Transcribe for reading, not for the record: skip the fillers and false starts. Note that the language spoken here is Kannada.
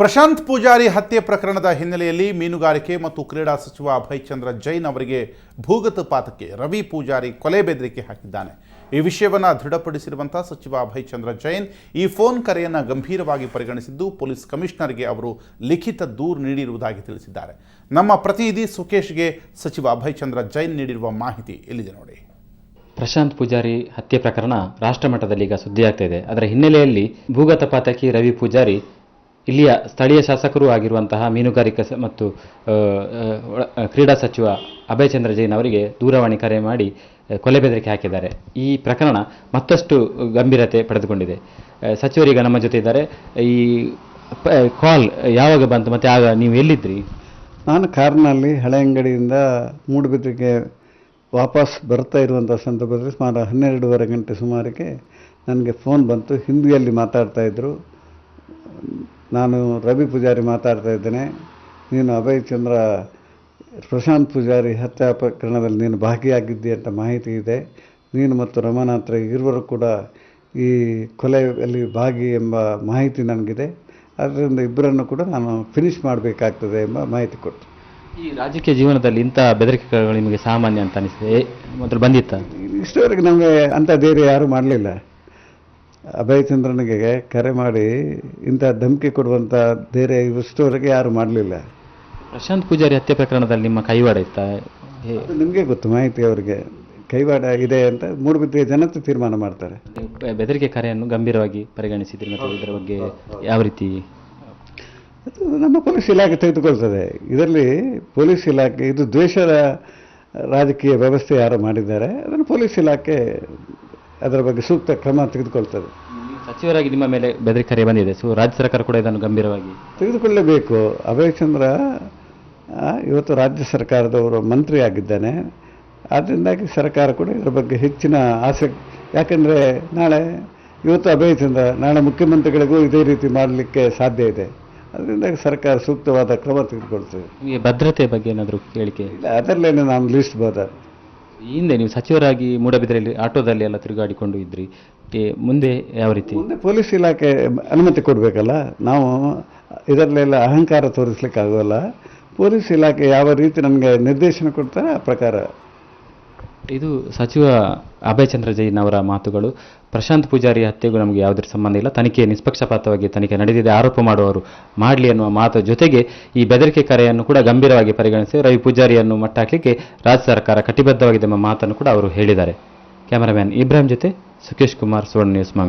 ಪ್ರಶಾಂತ್ ಪೂಜಾರಿ ಹತ್ಯೆ ಪ್ರಕರಣದ ಹಿನ್ನೆಲೆಯಲ್ಲಿ ಮೀನುಗಾರಿಕೆ ಮತ್ತು ಕ್ರೀಡಾ ಸಚಿವ ಅಭಯ್ ಚಂದ್ರ ಜೈನ್ ಅವರಿಗೆ ಭೂಗತ ಪಾತಕ್ಕೆ ರವಿ ಪೂಜಾರಿ ಕೊಲೆ ಬೆದರಿಕೆ ಹಾಕಿದ್ದಾನೆ. ಈ ವಿಷಯವನ್ನು ದೃಢಪಡಿಸಿರುವಂಥ ಸಚಿವ ಅಭಯ್ ಚಂದ್ರ ಜೈನ್ ಈ ಫೋನ್ ಕರೆಯನ್ನು ಗಂಭೀರವಾಗಿ ಪರಿಗಣಿಸಿದ್ದು ಪೊಲೀಸ್ ಕಮಿಷನರ್ಗೆ ಅವರು ಲಿಖಿತ ದೂರು ನೀಡಿರುವುದಾಗಿ ತಿಳಿಸಿದ್ದಾರೆ. ನಮ್ಮ ಪ್ರತಿನಿಧಿ ಸುಕೇಶ್ಗೆ ಸಚಿವ ಅಭಯ್ ಚಂದ್ರ ಜೈನ್ ನೀಡಿರುವ ಮಾಹಿತಿ ಇಲ್ಲಿದೆ ನೋಡಿ. ಪ್ರಶಾಂತ್ ಪೂಜಾರಿ ಹತ್ಯೆ ಪ್ರಕರಣ ರಾಷ್ಟ್ರಮಟ್ಟದಲ್ಲಿ ಈಗ ಸುದ್ದಿಯಾಗ್ತಾ ಇದೆ. ಅದರ ಹಿನ್ನೆಲೆಯಲ್ಲಿ ಭೂಗತ ಪಾತಕಿ ರವಿ ಪೂಜಾರಿ ಇಲ್ಲಿಯ ಸ್ಥಳೀಯ ಶಾಸಕರು ಆಗಿರುವಂತಹ ಮೀನುಗಾರಿಕೆ ಮತ್ತು ಕ್ರೀಡಾ ಸಚಿವ ಅಭಯ್ ಚಂದ್ರ ಜೈನ್ ಅವರಿಗೆ ದೂರವಾಣಿ ಕರೆ ಮಾಡಿ ಕೊಲೆ ಬೆದರಿಕೆ ಹಾಕಿದ್ದಾರೆ. ಈ ಪ್ರಕರಣ ಮತ್ತಷ್ಟು ಗಂಭೀರತೆ ಪಡೆದುಕೊಂಡಿದೆ. ಸಚಿವರೀಗ ನಮ್ಮ ಜೊತೆ ಇದ್ದಾರೆ. ಈ ಕಾಲ್ ಯಾವಾಗ ಬಂತು ಮತ್ತು ಆಗ ನೀವು ಎಲ್ಲಿದ್ರಿ? ನಾನು ಕಾರ್ನಲ್ಲಿ ಹಳೆ ಅಂಗಡಿಯಿಂದ ಮೂಡುಬಿದ್ರೆಗೆ ವಾಪಸ್ ಬರ್ತಾ ಇರುವಂಥ ಸಂದರ್ಭದಲ್ಲಿ ಸುಮಾರು 12:30 ಗಂಟೆ ಸುಮಾರಿಗೆ ನನಗೆ ಫೋನ್ ಬಂತು. ಹಿಂದಿಯಲ್ಲಿ ಮಾತಾಡ್ತಾಯಿದ್ರು. ನಾನು ರವಿ ಪೂಜಾರಿ ಮಾತಾಡ್ತಾ ಇದ್ದೇನೆ, ನೀನು ಅಭಯ್ ಚಂದ್ರ ಪ್ರಶಾಂತ್ ಪೂಜಾರಿ ಹತ್ಯೆ ಪ್ರಕರಣದಲ್ಲಿ ನೀನು ಭಾಗಿಯಾಗಿದ್ದಿ ಅಂತ ಮಾಹಿತಿ ಇದೆ. ನೀನು ಮತ್ತು ರಮಾನಾಥ್ ರೈ ಇರುವರು ಕೂಡ ಈ ಕೊಲೆಯಲ್ಲಿ ಭಾಗಿ ಎಂಬ ಮಾಹಿತಿ ನನಗಿದೆ. ಅದರಿಂದ ಇಬ್ಬರನ್ನು ಕೂಡ ನಾನು ಫಿನಿಶ್ ಮಾಡಬೇಕಾಗ್ತದೆ ಎಂಬ ಮಾಹಿತಿ ಕೊಟ್ಟು. ಈ ರಾಜಕೀಯ ಜೀವನದಲ್ಲಿ ಇಂಥ ಬೆದರಿಕೆಗಳು ನಿಮಗೆ ಸಾಮಾನ್ಯ ಅಂತ ಅನಿಸಿದೆ, ಮೊದಲು ಬಂದಿತ್ತ? ಇಷ್ಟವರೆಗೆ ನಮಗೆ ಅಂಥ ಧೈರ್ಯ ಯಾರೂ ಮಾಡಲಿಲ್ಲ. ಅಭಯ್ ಚಂದ್ರನಿಗೆ ಕರೆ ಮಾಡಿ ಇಂಥ ಧಮಕಿ ಕೊಡುವಂಥ ಧೈರ್ಯ ಇಷ್ಟವರೆಗೆ ಯಾರು ಮಾಡಲಿಲ್ಲ. ಪ್ರಶಾಂತ್ ಪೂಜಾರಿ ಹತ್ಯೆ ಪ್ರಕರಣದಲ್ಲಿ ನಿಮ್ಮ ಕೈವಾಡ ಇತ್ತ? ನಿಮಗೆ ಗೊತ್ತು ಮಾಹಿತಿ, ಅವರಿಗೆ ಕೈವಾಡ ಇದೆ ಅಂತ ಮೂಡುಬಿದ್ರೆಯ ಜನತೆ ತೀರ್ಮಾನ ಮಾಡ್ತಾರೆ. ಬೆದರಿಕೆ ಕರೆಯನ್ನು ಗಂಭೀರವಾಗಿ ಪರಿಗಣಿಸಿದ್ರಿ ಮತ್ತು ಇದರ ಬಗ್ಗೆ ಯಾವ ರೀತಿ? ಅದು ನಮ್ಮ ಪೊಲೀಸ್ ಇಲಾಖೆ ತೆಗೆದುಕೊಳ್ತದೆ. ಇದರಲ್ಲಿ ಪೊಲೀಸ್ ಇಲಾಖೆ ಇದು ದ್ವೇಷದ ರಾಜಕೀಯ ವ್ಯವಸ್ಥೆ ಯಾರು ಮಾಡಿದ್ದಾರೆ, ಅದನ್ನು ಪೊಲೀಸ್ ಇಲಾಖೆ ಅದರ ಬಗ್ಗೆ ಸೂಕ್ತ ಕ್ರಮ ತೆಗೆದುಕೊಳ್ತದೆ. ಸಚಿವರಾಗಿ ನಿಮ್ಮ ಮೇಲೆ ಬೆದರಿಕೆ ಕರೆ ಬಂದಿದೆ. ಸೊ ರಾಜ್ಯ ಸರ್ಕಾರ ಕೂಡ ಇದನ್ನು ಗಂಭೀರವಾಗಿ ತೆಗೆದುಕೊಳ್ಳಲೇಬೇಕು. ಅಭಯ್ ಚಂದ್ರ ಇವತ್ತು ರಾಜ್ಯ ಸರ್ಕಾರದವರು ಮಂತ್ರಿ ಆಗಿದ್ದಾನೆ. ಆದ್ದರಿಂದಾಗಿ ಸರ್ಕಾರ ಕೂಡ ಇದರ ಬಗ್ಗೆ ಹೆಚ್ಚಿನ ಆಸಕ್ತಿ, ಯಾಕೆಂದರೆ ಇವತ್ತು ಅಭಯ್ ಚಂದ್ರ ನಾಳೆ ಮುಖ್ಯಮಂತ್ರಿಗಳಿಗೂ ಇದೇ ರೀತಿ ಮಾಡಲಿಕ್ಕೆ ಸಾಧ್ಯ ಇದೆ. ಅದರಿಂದಾಗಿ ಸರ್ಕಾರ ಸೂಕ್ತವಾದ ಕ್ರಮ ತೆಗೆದುಕೊಳ್ತದೆ. ಈ ಭದ್ರತೆ ಬಗ್ಗೆ ಏನಾದರೂ ಕೇಳಿಕೆ? ಇಲ್ಲ, ಅದರಲ್ಲೇನೆ ನಾನು ಲಿಸ್ಟ್ ಬೋದ. ಹಿಂದೆ ನೀವು ಸಚಿವರಾಗಿ ಮೂಡಬಿದ್ರೆಯಲ್ಲಿ ಆಟೋದಲ್ಲಿ ಎಲ್ಲ ತಿರುಗಾಡಿಕೊಂಡು ಇದ್ರಿ, ಮುಂದೆ ಯಾವ ರೀತಿ? ಮುಂದೆ ಪೊಲೀಸ್ ಇಲಾಖೆ ಅನುಮತಿ ಕೊಡಬೇಕಲ್ಲ. ನಾವು ಇದರಲ್ಲೆಲ್ಲ ಅಹಂಕಾರ ತೋರಿಸ್ಲಿಕ್ಕೆ ಆಗೋಲ್ಲ. ಪೊಲೀಸ್ ಇಲಾಖೆ ಯಾವ ರೀತಿ ನಮಗೆ ನಿರ್ದೇಶನ ಕೊಡ್ತಾರೆ ಆ ಪ್ರಕಾರ. ಇದು ಸಚಿವ ಅಭಯ್ ಚಂದ್ರ ಜೈನ್ ಅವರ ಮಾತುಗಳು. ಪ್ರಶಾಂತ್ ಪೂಜಾರಿ ಹತ್ಯೆಗೂ ನಮಗೆ ಯಾವುದೇ ಸಂಬಂಧ ಇಲ್ಲ, ತನಿಖೆ ನಿಷ್ಪಕ್ಷಪಾತವಾಗಿ ತನಿಖೆ ನಡೆದಿದೆ, ಆರೋಪ ಮಾಡುವವರು ಮಾಡಲಿ ಅನ್ನುವ ಮಾತು ಜೊತೆಗೆ ಈ ಬೆದರಿಕೆ ಕರೆಯನ್ನು ಕೂಡ ಗಂಭೀರವಾಗಿ ಪರಿಗಣಿಸಿ ರವಿ ಪೂಜಾರಿಯನ್ನು ಮಟ್ಟಾಕಲಿಕ್ಕೆ ರಾಜ್ಯ ಸರ್ಕಾರ ಕಟಿಬದ್ಧವಾಗಿದೆ ಎಂಬ ಮಾತನ್ನು ಕೂಡ ಅವರು ಹೇಳಿದ್ದಾರೆ. ಕ್ಯಾಮರಾಮ್ಯಾನ್ ಇಬ್ರಾಹಿಂ ಜೊತೆ ಸುಕೇಶ್ ಕುಮಾರ್, ಸುವರ್ಣ ನ್ಯೂಸ್, ಮಂಗಳೂರು.